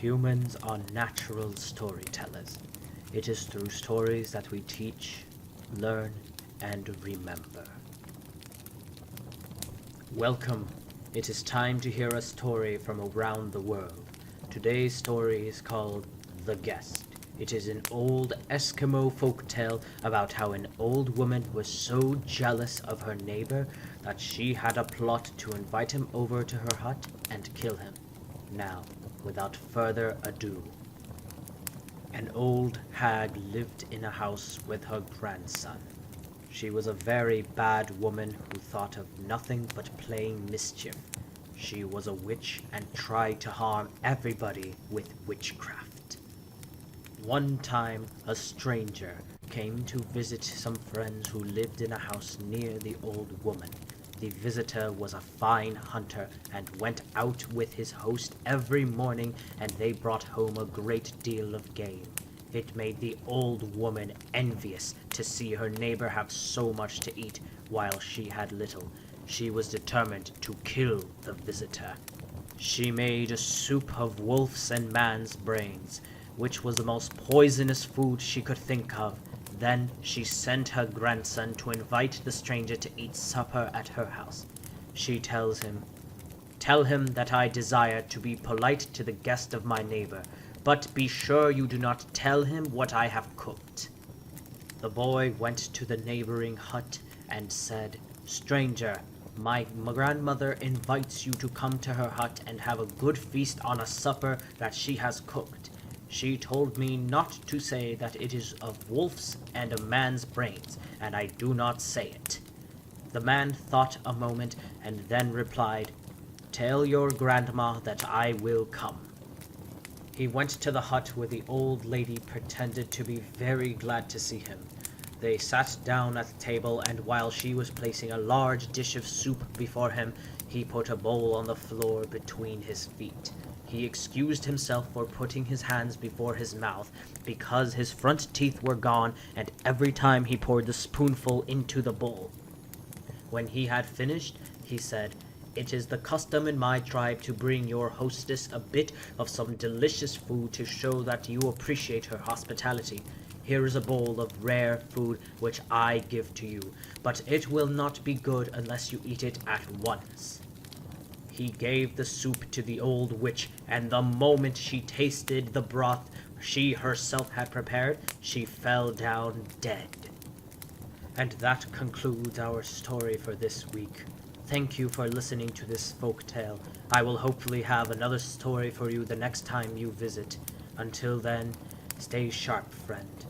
Humans are natural storytellers. It is through stories that we teach, learn, and remember. Welcome. It is time to hear a story from around the world. Today's story is called The Guest. It is an old Eskimo folktale about how an old woman was so jealous of her neighbor that she had a plot to invite him over to her hut and kill him. Now, without further ado, an old hag lived in a house with her grandson. She was a very bad woman who thought of nothing but playing mischief. She was a witch and tried to harm everybody with witchcraft. One time, a stranger came to visit some friends who lived in a house near the old woman. The visitor was a fine hunter and went out with his host every morning, and they brought home a great deal of game. It made the old woman envious to see her neighbor have so much to eat while she had little. She was determined to kill the visitor. She made a soup of wolf's and man's brains, which was the most poisonous food she could think of. Then she sent her grandson to invite the stranger to eat supper at her house. She tells him, "Tell him that I desire to be polite to the guest of my neighbor, but be sure you do not tell him what I have cooked." The boy went to the neighboring hut and said, "Stranger, my grandmother invites you to come to her hut and have a good feast on a supper that she has cooked. She told me not to say that it is of wolf's and a man's brains, and I do not say it." The man thought a moment and then replied, "Tell your grandma that I will come." He went to the hut where the old lady pretended to be very glad to see him. They sat down at the table, and while she was placing a large dish of soup before him, he put a bowl on the floor between his feet. He excused himself for putting his hands before his mouth because his front teeth were gone, and every time he poured the spoonful into the bowl. When he had finished, he said, "It is the custom in my tribe to bring your hostess a bit of some delicious food to show that you appreciate her hospitality. Here is a bowl of rare food which I give to you, but it will not be good unless you eat it at once." He gave the soup to the old witch, and the moment she tasted the broth she herself had prepared, she fell down dead. And that concludes our story for this week. Thank you for listening to this folk tale. I will hopefully have another story for you the next time you visit. Until then, stay sharp, friend.